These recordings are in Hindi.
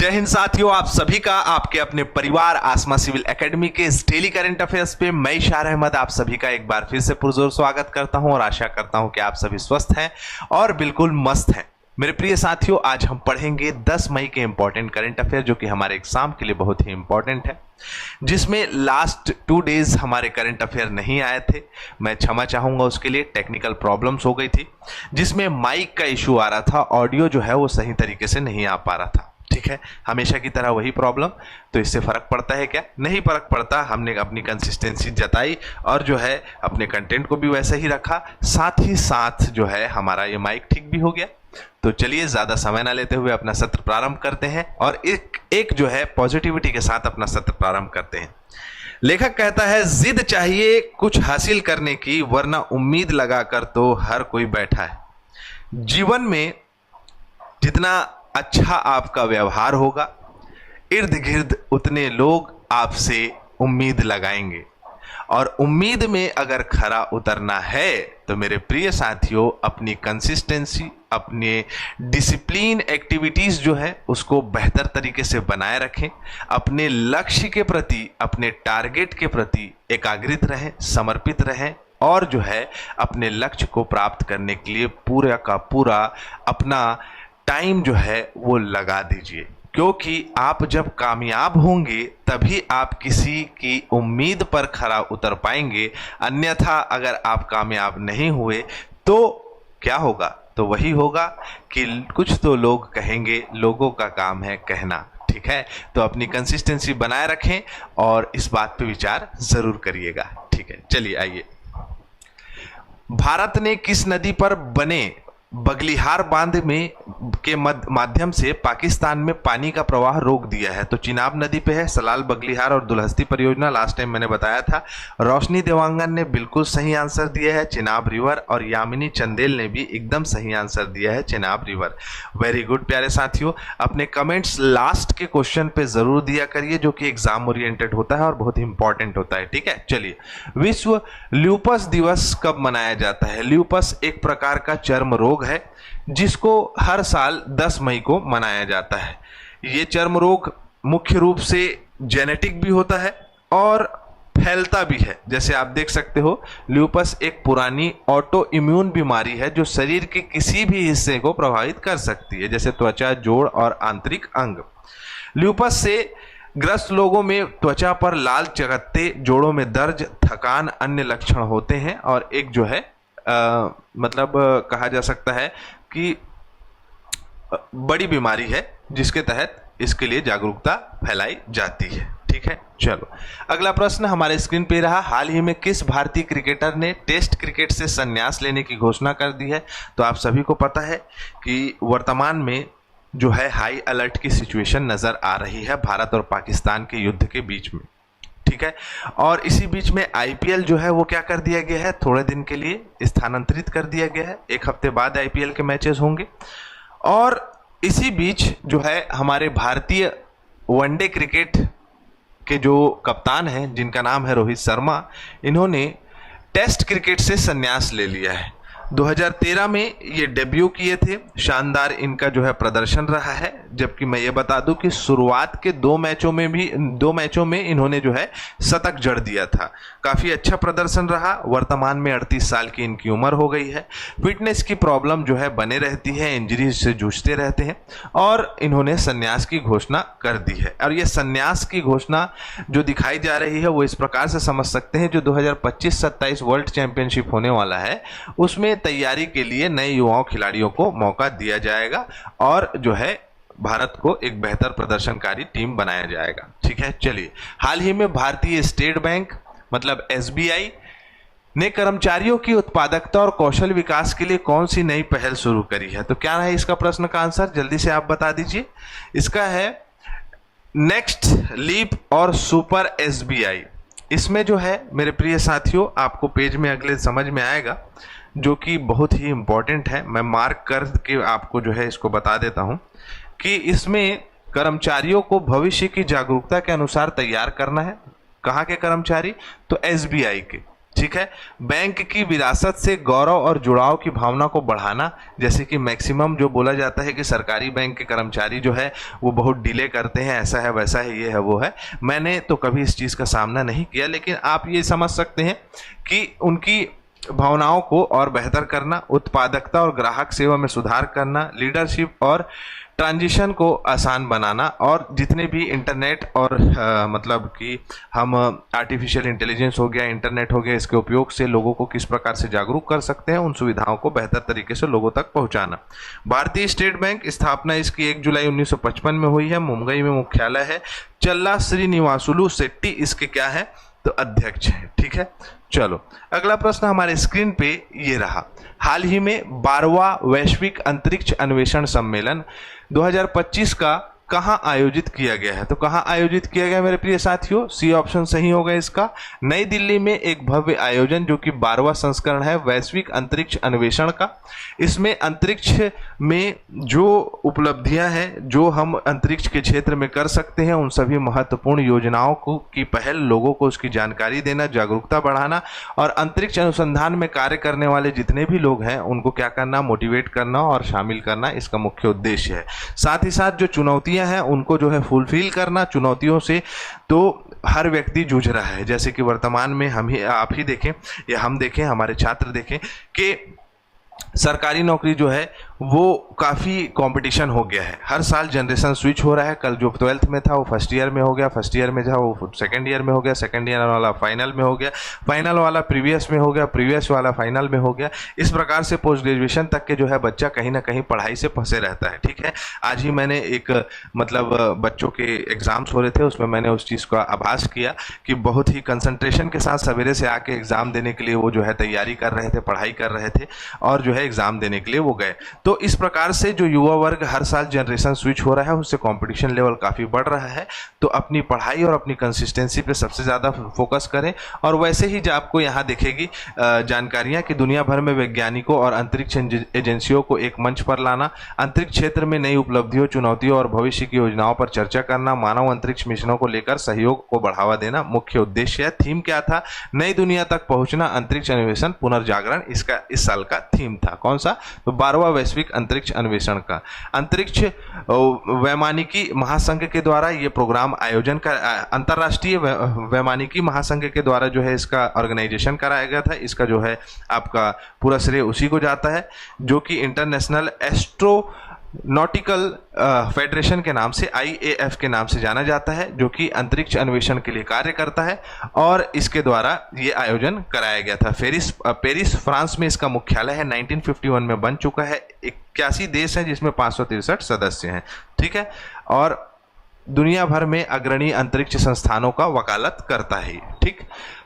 जय हिंद साथियों, आप सभी का आपके अपने परिवार आसमा सिविल एकेडमी के इस डेली करंट अफेयर्स पे मैं इशार अहमद आप सभी का एक बार फिर से पुरजोर स्वागत करता हूं और आशा करता हूं कि आप सभी स्वस्थ हैं और बिल्कुल मस्त हैं। मेरे प्रिय साथियों, आज हम पढ़ेंगे 10 मई के इंपॉर्टेंट करंट अफेयर जो कि हमारे एग्जाम के लिए बहुत ही इंपॉर्टेंट है, जिसमें लास्ट 2 डेज हमारे करंट अफेयर नहीं आए थे। मैं क्षमा चाहूंगा उसके लिए, टेक्निकल प्रॉब्लम्स हो गई थी जिसमें माइक का इशू आ रहा था, ऑडियो जो है वो सही तरीके से नहीं आ पा रहा था। ठीक है, हमेशा की तरह वही प्रॉब्लम। तो इससे फर्क पड़ता है क्या? नहीं फर्क पड़ता। हमने अपनी कंसिस्टेंसी जताई और जो है अपने कंटेंट को भी वैसे ही रखा, साथ ही साथ जो है हमारा ये माइक ठीक भी हो गया। तो चलिए ज्यादा समय ना लेते हुए अपना सत्र प्रारंभ करते हैं और एक जो है पॉजिटिविटी के साथ अपना सत्र प्रारंभ करते हैं। लेखक कहता है, जिद चाहिए कुछ हासिल करने की, वरना उम्मीद लगाकर तो हर कोई बैठा है। जीवन में जितना अच्छा आपका व्यवहार होगा, इर्द गिर्द उतने लोग आपसे उम्मीद लगाएंगे और उम्मीद में अगर खरा उतरना है तो मेरे प्रिय साथियों, अपनी कंसिस्टेंसी, अपने डिसिप्लिन एक्टिविटीज जो है उसको बेहतर तरीके से बनाए रखें। अपने लक्ष्य के प्रति, अपने टारगेट के प्रति एकाग्रित रहें, समर्पित रहें और जो है अपने लक्ष्य को प्राप्त करने के लिए पूरा का पूरा अपना टाइम जो है वो लगा दीजिए, क्योंकि आप जब कामयाब होंगे तभी आप किसी की उम्मीद पर खरा उतर पाएंगे। अन्यथा अगर आप कामयाब नहीं हुए तो क्या होगा? तो वही होगा कि कुछ तो लोग कहेंगे, लोगों का काम है कहना। ठीक है, तो अपनी कंसिस्टेंसी बनाए रखें और इस बात पे विचार जरूर करिएगा। ठीक है, चलिए आइए। भारत ने किस नदी पर बने बगलिहार बांध में के माध्यम से पाकिस्तान में पानी का प्रवाह रोक दिया है? तो चिनाब नदी पे है, सलाल बगलिहार और दुलहस्ती परियोजना, लास्ट टाइम मैंने बताया था। रोशनी देवांगन ने बिल्कुल सही आंसर दिया है, चिनाब रिवर। और यामिनी चंदेल ने भी एकदम सही आंसर दिया है, चिनाब रिवर। वेरी गुड प्यारे साथियों, अपने कमेंट्स लास्ट के क्वेश्चन पे जरूर दिया करिए जो कि एग्जाम ओरिएंटेड होता है और बहुत ही इंपॉर्टेंट होता है। ठीक है, चलिए। विश्व ल्यूपस दिवस कब मनाया जाता है? ल्यूपस एक प्रकार का चर्म रोग है जिसको हर साल 10 मई को मनाया जाता है। ये चर्म रोग मुख्य रूप से जेनेटिक भी होता है और फैलता भी है। जैसे आप देख सकते हो, ल्यूपस एक पुरानी ऑटो इम्यून बीमारी है जो शरीर के किसी भी हिस्से को प्रभावित कर सकती है, जैसे त्वचा, जोड़ और आंतरिक अंग। ल्यूपस से ग्रस्त लोगों में त्वचा पर लाल चकत्ते, जोड़ों में दर्द, थकान, अन्य लक्षण होते हैं और एक जो है कहा जा सकता है कि बड़ी बीमारी है जिसके तहत इसके लिए जागरूकता फैलाई जाती है। ठीक है, चलो अगला प्रश्न हमारे स्क्रीन पे रहा। हाल ही में किस भारतीय क्रिकेटर ने टेस्ट क्रिकेट से संन्यास लेने की घोषणा कर दी है? तो आप सभी को पता है कि वर्तमान में जो है हाई अलर्ट की सिचुएशन नजर आ रही है भारत और पाकिस्तान के युद्ध के बीच में। ठीक है, और इसी बीच में आईपीएल जो है वो क्या कर दिया गया है? थोड़े दिन के लिए स्थानांतरित कर दिया गया है। 1 हफ्ते बाद आईपीएल के मैचेस होंगे। और इसी बीच जो है हमारे भारतीय वनडे क्रिकेट के जो कप्तान हैं, जिनका नाम है रोहित शर्मा, इन्होंने टेस्ट क्रिकेट से संन्यास ले लिया है। 2013 में ये डेब्यू किए थे। शानदार इनका जो है प्रदर्शन रहा है, जबकि मैं ये बता दूं कि शुरुआत के 2 मैचों में इन्होंने जो है शतक जड़ दिया था। काफ़ी अच्छा प्रदर्शन रहा। वर्तमान में 38 साल की इनकी उम्र हो गई है। फिटनेस की प्रॉब्लम जो है बने रहती है, इंजरी से जूझते रहते हैं और इन्होंने संन्यास की घोषणा कर दी है। और ये संन्यास की घोषणा जो दिखाई जा रही है वो इस प्रकार से समझ सकते हैं, जो 2025-27 वर्ल्ड चैंपियनशिप होने वाला है उसमें तैयारी के लिए नए युवाओं खिलाड़ियों को मौका दिया जाएगा और जो है भारत को एक बेहतर प्रदर्शनकारी टीम बनाया जाएगा। ठीक है, चलिए। हाल ही में भारतीय स्टेट बैंक मतलब एसबीआई ने कर्मचारियों की उत्पादकता और कौशल विकास के लिए कौन सी नई पहल शुरू करी है? तो क्या है इसका प्रश्न का आंसर? जल्दी से आप बता दीजिए। इसका है नेक्स्ट लीप और सुपर एसबीआई। इसमें जो है मेरे प्रिय साथियों, आपको पेज में अगले समझ में आएगा, जो कि बहुत ही इंपॉर्टेंट है। मैं मार्क कर के आपको जो है इसको बता देता हूं कि इसमें कर्मचारियों को भविष्य की जागरूकता के अनुसार तैयार करना है। कहाँ के कर्मचारी? तो एसबीआई के। ठीक है। बैंक की विरासत से गौरव और जुड़ाव की भावना को बढ़ाना, जैसे कि मैक्सिमम जो बोला जाता है कि सरकारी बैंक के कर्मचारी जो है वो बहुत डिले करते हैं, ऐसा है वैसा है, ये है वो है। मैंने तो कभी इस चीज़ का सामना नहीं किया, लेकिन आप ये समझ सकते हैं कि उनकी भावनाओं को और बेहतर करना, उत्पादकता और ग्राहक सेवा में सुधार करना, लीडरशिप और ट्रांजिशन को आसान बनाना, और जितने भी इंटरनेट और मतलब कि हम आर्टिफिशियल इंटेलिजेंस हो गया, इंटरनेट हो गया, इसके उपयोग से लोगों को किस प्रकार से जागरूक कर सकते हैं, उन सुविधाओं को बेहतर तरीके से लोगों तक पहुंचाना। भारतीय स्टेट बैंक स्थापना इसकी 1 जुलाई 1955 में हुई है। मुंबई में मुख्यालय है। चल्ला श्रीनिवासुलु शेट्टी इसके क्या है, तो अध्यक्ष है। ठीक है, चलो अगला प्रश्न हमारे स्क्रीन पे ये रहा। हाल ही में 12वां वैश्विक अंतरिक्ष अन्वेषण सम्मेलन 2025 का कहाँ आयोजित किया गया है? तो कहाँ आयोजित किया गया मेरे प्रिय साथियों? सी ऑप्शन सही होगा इसका। नई दिल्ली में एक भव्य आयोजन जो कि 12वां संस्करण है वैश्विक अंतरिक्ष अन्वेषण का। इसमें अंतरिक्ष में जो उपलब्धियां हैं, जो हम अंतरिक्ष के क्षेत्र में कर सकते हैं, उन सभी महत्वपूर्ण योजनाओं को की पहल, लोगों को उसकी जानकारी देना, जागरूकता बढ़ाना, और अंतरिक्ष अनुसंधान में कार्य करने वाले जितने भी लोग हैं उनको क्या करना, मोटिवेट करना और शामिल करना, इसका मुख्य उद्देश्य है। साथ ही साथ जो चुनौतियां हैं उनको जो है फुलफिल करना। चुनौतियों से तो हर व्यक्ति जूझ रहा है, जैसे कि वर्तमान में हम ही, आप ही देखें या हम देखें, हमारे छात्र देखें कि सरकारी नौकरी जो है वो काफ़ी कंपटीशन हो गया है। हर साल जनरेशन स्विच हो रहा है। कल जो 12th में था वो फर्स्ट ईयर में हो गया, फर्स्ट ईयर में था वो सेकंड ईयर में हो गया, सेकंड ईयर वाला फाइनल में हो गया, फाइनल वाला प्रीवियस में हो गया, प्रीवियस वाला फाइनल में हो गया। इस प्रकार से पोस्ट ग्रेजुएशन तक के जो है बच्चा कहीं ना कहीं पढ़ाई से फंसे रहता है। ठीक है, आज ही मैंने एक मतलब बच्चों के एग्ज़ाम्स हो रहे थे, उसमें मैंने उस चीज़ का आभास किया कि बहुत ही कंसंट्रेशन के साथ सवेरे से आके एग्ज़ाम देने के लिए वो जो है तैयारी कर रहे थे, पढ़ाई कर रहे थे, और जो है एग्ज़ाम देने के लिए वो गए। तो इस प्रकार से जो युवा वर्ग, हर साल जनरेशन स्विच हो रहा है, उससे कंपटीशन लेवल काफ़ी बढ़ रहा है। तो अपनी पढ़ाई और अपनी कंसिस्टेंसी पे सबसे ज़्यादा फोकस करें। और वैसे ही जो आपको यहाँ दिखेगी जानकारियाँ कि दुनिया भर में वैज्ञानिकों और अंतरिक्ष एजेंसियों को एक मंच पर लाना, अंतरिक्ष क्षेत्र में नई उपलब्धियों, चुनौतियों और भविष्य की योजनाओं पर चर्चा करना, मानव अंतरिक्ष मिशनों को लेकर सहयोग को बढ़ावा देना मुख्य उद्देश्य है। थीम क्या था? नई दुनिया तक पहुँचना, अंतरिक्ष अन्वेषण पुनर्जागरण, इसका इस साल का थीम था। कौन सा? तो 12वां वैश्विक अंतरिक्ष अन्वेषण का। अंतरिक्ष वैमानिकी महासंघ के द्वारा ये प्रोग्राम आयोजन कर, अंतर्राष्ट्रीय वैमानिकी महासंघ के द्वारा जो है इसका ऑर्गेनाइजेशन कराया गया था। इसका जो है आपका पूरा श्रेय उसी को जाता है, जो कि इंटरनेशनल एस्ट्रोनॉटिकल फेडरेशन के नाम से, IAF के नाम से जाना जाता है, जो कि अंतरिक्ष अन्वेषण के लिए कार्य करता है, और इसके द्वारा ये आयोजन कराया गया था। पेरिस फ्रांस में इसका मुख्यालय है। 1951 में बन चुका है। 81 देश हैं जिसमें 563 सदस्य हैं। ठीक है, और दुनिया भर में अग्रणी अंतरिक्ष संस्थानों का वकालत करता है। ठीक,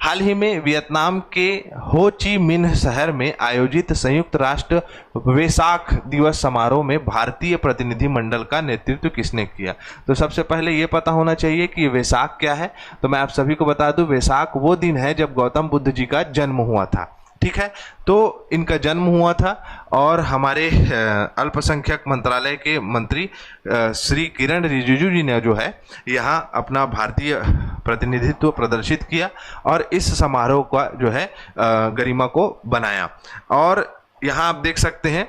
हाल ही में वियतनाम के हो ची मिन्ह शहर में आयोजित संयुक्त राष्ट्र वेसाक दिवस समारोह में भारतीय प्रतिनिधि मंडल का नेतृत्व किसने किया? तो सबसे पहले ये पता होना चाहिए कि वेसाक क्या है। तो मैं आप सभी को बता दूं, वेसाक वो दिन है जब गौतम बुद्ध जी का जन्म हुआ था। ठीक है, तो इनका जन्म हुआ था, और हमारे अल्पसंख्यक मंत्रालय के मंत्री श्री किरण रिजिजू जी ने जो है यहाँ अपना भारतीय प्रतिनिधित्व प्रदर्शित किया और इस समारोह का जो है गरिमा को बनाया। और यहाँ आप देख सकते हैं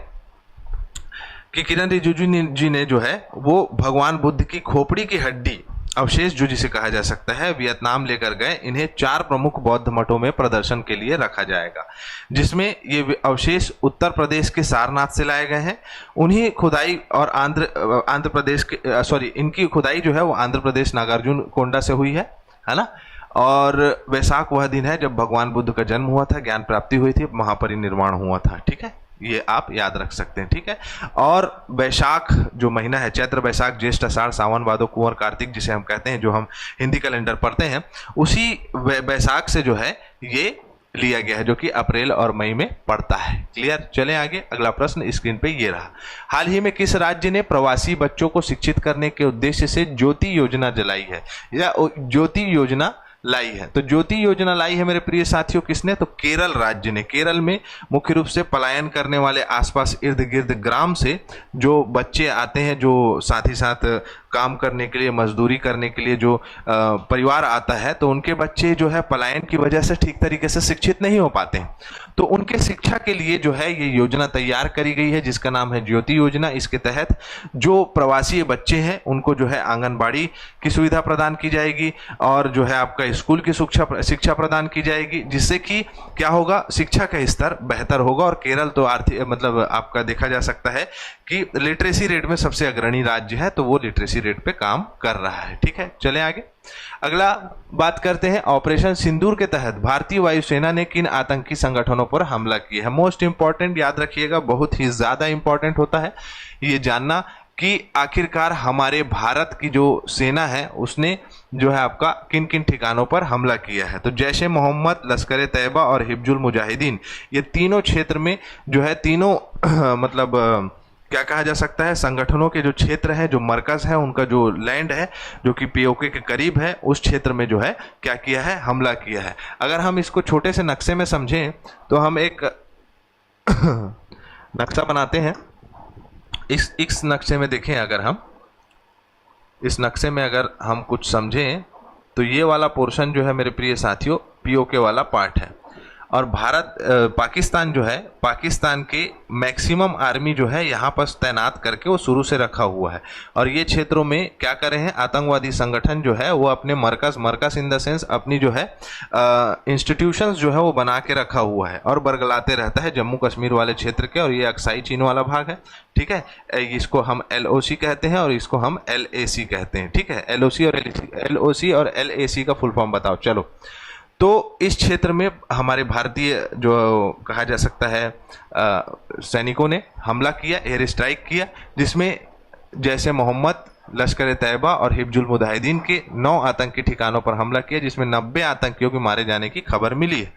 कि किरण रिजिजू जी ने जो है वो भगवान बुद्ध की खोपड़ी की हड्डी अवशेष, जो जिसे कहा जा सकता है, वियतनाम लेकर गए। इन्हें 4 प्रमुख बौद्ध मठों में प्रदर्शन के लिए रखा जाएगा, जिसमें ये अवशेष उत्तर प्रदेश के सारनाथ से लाए गए हैं। उन्हीं खुदाई और आंध्र प्रदेश के इनकी खुदाई जो है वो आंध्र प्रदेश नागार्जुन कोंडा से हुई है ना। और वैसाख वह दिन है जब भगवान बुद्ध का जन्म हुआ था, ज्ञान प्राप्ति हुई थी, महापरिनिर्वाण हुआ था। ठीक है, ये आप याद रख सकते हैं। ठीक है, और वैशाख जो महीना है, चैत्र, वैशाख, ज्येष्ठ, आषाढ़, सावन, भादो, कुंवर, कार्तिक, जिसे हम कहते हैं, जो हम हिंदी कैलेंडर पढ़ते हैं, उसी वैशाख से जो है ये लिया गया है, जो कि अप्रैल और मई में पड़ता है। क्लियर? चलें आगे। अगला प्रश्न स्क्रीन पे ये रहा। हाल ही में किस राज्य ने प्रवासी बच्चों को शिक्षित करने के उद्देश्य से ज्योति योजना चलाई है या ज्योति योजना लाई है? तो ज्योति योजना लाई है मेरे प्रिय साथियों किसने? तो केरल राज्य ने। केरल में मुख्य रूप से पलायन करने वाले आसपास इर्द गिर्द ग्राम से जो बच्चे आते हैं, जो साथ ही साथ काम करने के लिए, मजदूरी करने के लिए जो परिवार आता है, तो उनके बच्चे जो है पलायन की वजह से ठीक तरीके से शिक्षित नहीं हो पाते हैं। तो उनके शिक्षा के लिए जो है ये योजना तैयार करी गई है, जिसका नाम है ज्योति योजना। इसके तहत जो प्रवासी बच्चे हैं उनको जो है आंगनबाड़ी की सुविधा प्रदान की जाएगी और जो है आपका स्कूल की शिक्षा प्रदान की जाएगी, जिससे कि क्या होगा, शिक्षा का स्तर बेहतर होगा। और केरल तो आर्थिक मतलब आपका देखा जा सकता है कि लिटरेसी रेट में सबसे अग्रणी राज्य है, तो वो लिटरेसी रेट पे काम कर रहा है। ठीक है, चले आगे। अगला बात करते हैं, ऑपरेशन सिंदूर के तहत भारतीय वायुसेना ने किन आतंकी संगठनों पर हमला किया है। मोस्ट इंपॉर्टेंट, याद रखिएगा, बहुत ही ज्यादा इंपॉर्टेंट होता है ये जानना कि आखिरकार हमारे भारत की जो सेना है उसने जो है आपका किन किन ठिकानों पर हमला किया है। तो जैश ए मोहम्मद, लश्कर ए तैयबा और हिजबुल मुजाहिदीन, ये तीनों क्षेत्र में जो है तीनों मतलब क्या कहा जा सकता है, संगठनों के जो क्षेत्र है, जो मरकज है, उनका जो लैंड है जो कि पीओके के करीब है, उस क्षेत्र में जो है क्या किया है, हमला किया है। अगर हम इसको छोटे से नक्शे में समझें तो हम एक नक्शा बनाते हैं। इस नक्शे में देखें, अगर हम इस नक्शे में अगर हम कुछ समझें तो ये वाला पोर्शन जो है मेरे प्रिय साथियों पीओके वाला पार्ट है। और पाकिस्तान जो है, पाकिस्तान के मैक्सिमम आर्मी जो है यहाँ पर तैनात करके वो शुरू से रखा हुआ है। और ये क्षेत्रों में क्या कर रहे हैं, आतंकवादी संगठन जो है वो अपने मरकज इन द सेंस अपनी जो है इंस्टीट्यूशंस जो है वो बना के रखा हुआ है और बरगलाते रहता है जम्मू कश्मीर वाले क्षेत्र के। और ये अक्साई चीन वाला भाग है। ठीक है, इसको हम LOC कहते हैं और इसको हम LAC कहते हैं। ठीक है, LOC और LAC का फुल फॉर्म बताओ। चलो, तो इस क्षेत्र में हमारे भारतीय जो कहा जा सकता है सैनिकों ने हमला किया, एयर स्ट्राइक किया, जिसमें जैश ए मोहम्मद, लश्कर ए तैयबा और हिजबुल मुजाहिदीन के 9 आतंकी ठिकानों पर हमला किया, जिसमें 90 आतंकियों के मारे जाने की खबर मिली है।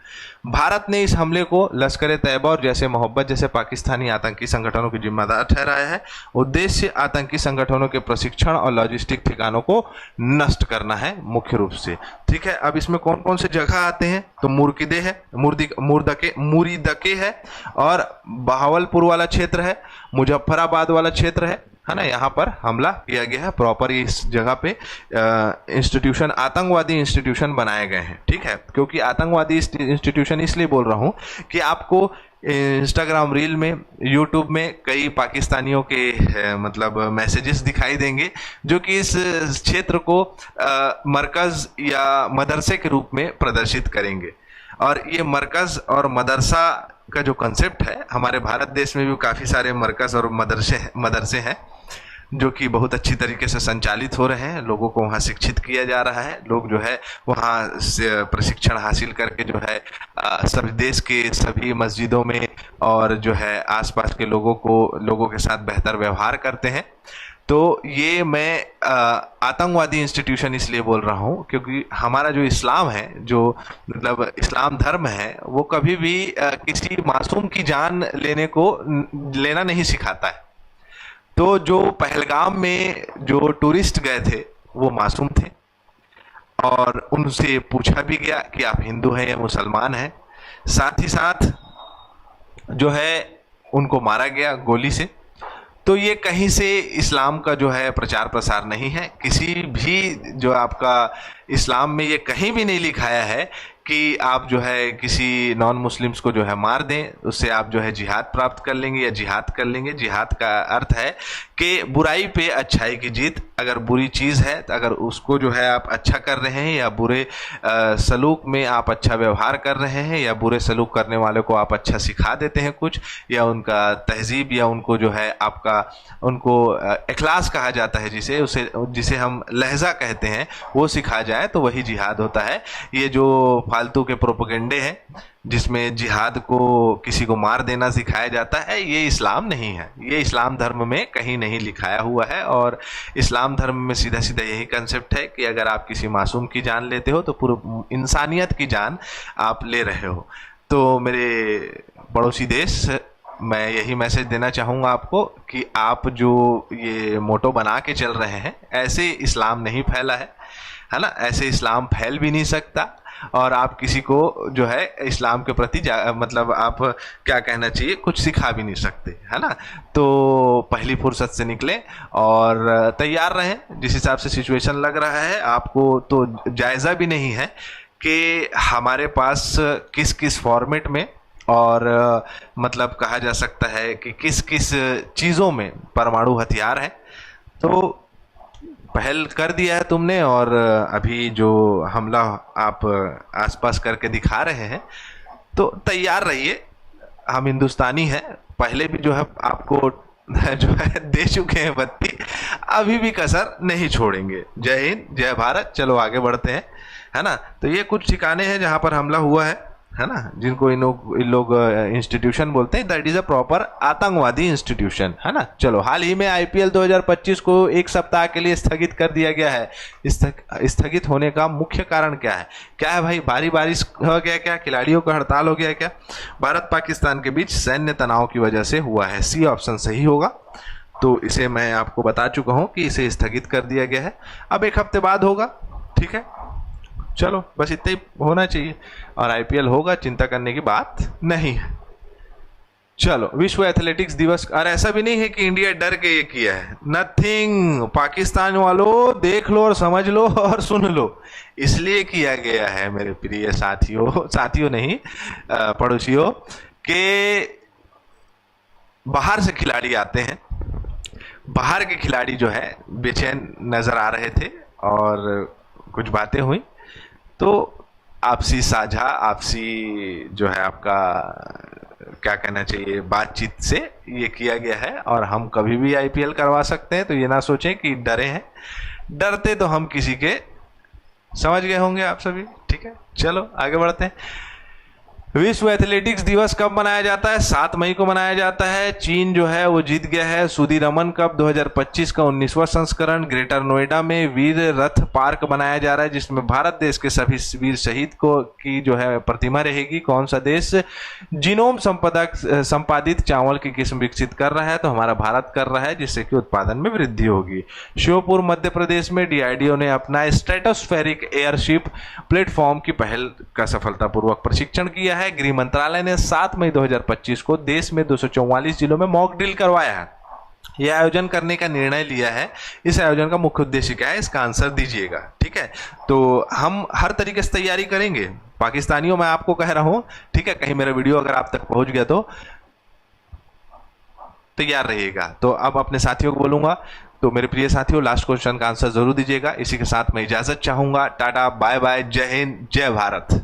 भारत ने इस हमले को लश्कर ए तैयबा और जैश ए मोहम्मद जैसे पाकिस्तानी आतंकी संगठनों की जिम्मेदार ठहराया है। उद्देश्य आतंकी संगठनों के प्रशिक्षण और लॉजिस्टिक ठिकानों को नष्ट करना है मुख्य रूप से। ठीक है, अब इसमें कौन कौन से जगह आते हैं, तो मुर्किदे है, मुरीदके है और बहावलपुर वाला क्षेत्र है, मुजफ्फराबाद वाला क्षेत्र है ना, यहाँ पर हमला किया गया है। प्रॉपर इस जगह पे इंस्टीट्यूशन, आतंकवादी इंस्टीट्यूशन बनाए गए हैं। ठीक है, क्योंकि आतंकवादी इंस्टीट्यूशन इसलिए बोल रहा हूँ कि आपको इंस्टाग्राम रील में, यूट्यूब में कई पाकिस्तानियों के मतलब मैसेजेस दिखाई देंगे जो कि इस क्षेत्र को मरकज या मदरसे के रूप में प्रदर्शित करेंगे। और ये मरकज और मदरसा का जो कंसेप्ट है, हमारे भारत देश में भी काफ़ी सारे मरकज और मदरसे हैं जो कि बहुत अच्छी तरीके से संचालित हो रहे हैं। लोगों को वहाँ शिक्षित किया जा रहा है। लोग जो है वहाँ से प्रशिक्षण हासिल करके जो है सभी देश के सभी मस्जिदों में और जो है आसपास के लोगों के साथ बेहतर व्यवहार करते हैं। तो ये मैं आतंकवादी इंस्टीट्यूशन इसलिए बोल रहा हूँ क्योंकि हमारा जो इस्लाम है, जो मतलब इस्लाम धर्म है, वो कभी भी किसी मासूम की जान लेना नहीं सिखाता है। तो जो पहलगाम में जो टूरिस्ट गए थे वो मासूम थे और उनसे पूछा भी गया कि आप हिंदू हैं या मुसलमान हैं। साथ ही साथ जो है उनको मारा गया गोली से। तो ये कहीं से इस्लाम का जो है प्रचार प्रसार नहीं है। किसी भी जो आपका इस्लाम में ये कहीं भी नहीं लिखाया है कि आप जो है किसी नॉन मुस्लिम्स को जो है मार दें, उससे आप जो है जिहाद प्राप्त कर लेंगे या जिहाद कर लेंगे। जिहाद का अर्थ है कि बुराई पे अच्छाई की जीत। अगर बुरी चीज़ है तो अगर उसको जो है आप अच्छा कर रहे हैं या बुरे सलूक में आप अच्छा व्यवहार कर रहे हैं या बुरे सलूक करने वाले को आप अच्छा सिखा देते हैं कुछ, या उनका तहजीब या उनको जो है आपका उनको इखलास कहा जाता है जिसे हम लहजा कहते हैं, वो सिखा जाए तो वही जिहाद होता है। ये जो फालतू के प्रोपेगेंडे हैं जिसमें जिहाद को किसी को मार देना सिखाया जाता है, ये इस्लाम नहीं है। ये इस्लाम धर्म में कहीं नहीं लिखाया हुआ है। और इस्लाम धर्म में सीधा सीधा यही कंसेप्ट है कि अगर आप किसी मासूम की जान लेते हो तो पूरी इंसानियत की जान आप ले रहे हो। तो मेरे पड़ोसी देश, मैं यही मैसेज देना चाहूँगा आपको कि आप जो ये मोटो बना के चल रहे हैं, ऐसे इस्लाम नहीं फैला है ना, ऐसे इस्लाम फैल भी नहीं सकता। और आप किसी को जो है इस्लाम के प्रति मतलब आप क्या कहना चाहिए, कुछ सिखा भी नहीं सकते, है ना। तो पहली फुर्सत से निकलें और तैयार रहें। जिस हिसाब से सिचुएशन लग रहा है आपको, तो जायज़ा भी नहीं है कि हमारे पास किस किस फॉर्मेट में और मतलब कहा जा सकता है कि किस किस चीज़ों में परमाणु हथियार है। तो पहल कर दिया है तुमने और अभी जो हमला आप आसपास करके दिखा रहे हैं, तो तैयार रहिए। हम हिंदुस्तानी हैं, पहले भी जो है आपको जो है दे चुके हैं बत्ती, अभी भी कसर नहीं छोड़ेंगे। जय हिंद, जय भारत। चलो आगे बढ़ते हैं, है ना। तो ये कुछ ठिकाने हैं जहां पर हमला हुआ है ना, जिनको इन लोग इंस्टीट्यूशन बोलते हैं। दैट इज अ प्रॉपर आतंकवादी इंस्टीट्यूशन, है ना। चलो, हाल ही में आईपीएल 2025 को एक सप्ताह के लिए स्थगित कर दिया गया है। स्थगित होने का मुख्य कारण क्या है? क्या है भाई, भारी बारिश हो गया क्या, खिलाड़ियों का हड़ताल हो गया क्या? भारत पाकिस्तान के बीच सैन्य तनाव की वजह से हुआ है। सी ऑप्शन सही होगा। तो इसे मैं आपको बता चुका हूं कि इसे स्थगित कर दिया गया है। अब एक हफ्ते बाद होगा, ठीक है। चलो, बस इतना ही होना चाहिए और आईपीएल होगा, चिंता करने की बात नहीं है। चलो, विश्व एथलेटिक्स दिवस। और ऐसा भी नहीं है कि इंडिया डर के ये किया है, नथिंग। पाकिस्तान वालों देख लो और समझ लो और सुन लो, इसलिए किया गया है मेरे प्रिय साथियों नहीं, पड़ोसियों, के बाहर से खिलाड़ी आते हैं। बाहर के खिलाड़ी जो है बेचैन नजर आ रहे थे और कुछ बातें हुई, तो आपसी साझा, आपसी जो है आपका क्या कहना चाहिए, बातचीत से ये किया गया है। और हम कभी भी आईपीएल करवा सकते हैं, तो ये ना सोचें कि डरे हैं। डरते तो हम किसी के, समझ गए होंगे आप सभी, ठीक है। चलो आगे बढ़ते हैं। विश्व एथलेटिक्स दिवस कब मनाया जाता है? 7 मई को मनाया जाता है। चीन जो है वो जीत गया है सुदीरमन कप 2025 का 19वां संस्करण। ग्रेटर नोएडा में वीर रथ पार्क बनाया जा रहा है, जिसमें भारत देश के सभी वीर शहीद को की जो है प्रतिमा रहेगी। कौन सा देश जीनोम संपादित चावल की किस्म विकसित कर रहा है? तो हमारा भारत कर रहा है, जिससे कि उत्पादन में वृद्धि होगी। श्योपुर मध्य प्रदेश में डीआरडीओ ने अपना स्ट्रेटोस्फेरिक एयरशिप प्लेटफॉर्म की पहल का सफलतापूर्वक प्रशिक्षण किया है। गृह मंत्रालय ने 7 मई 2025 को देश में 244 जिलों में मॉक ड्रिल करवाया है। यह आयोजन करने का निर्णय लिया है। इस आयोजन का मुख्य उद्देश्य क्या है, इसका आंसर दीजिएगा, ठीक है। तो हम हर तरीके से तैयारी करेंगे। पाकिस्तानियों, मैं आपको कह रहा हूं, ठीक है, कहीं मेरा वीडियो अगर आप तक पहुंच गया तो तैयार रहिएगा। तो अब अपने साथियों को बोलूंगा, तो मेरे प्रिय साथियों, लास्ट क्वेश्चन का आंसर जरूर दीजिएगा। इसी के साथ मैं इजाजत चाहूंगा। टाटा, बाय बाय, जय हिंद, जय भारत।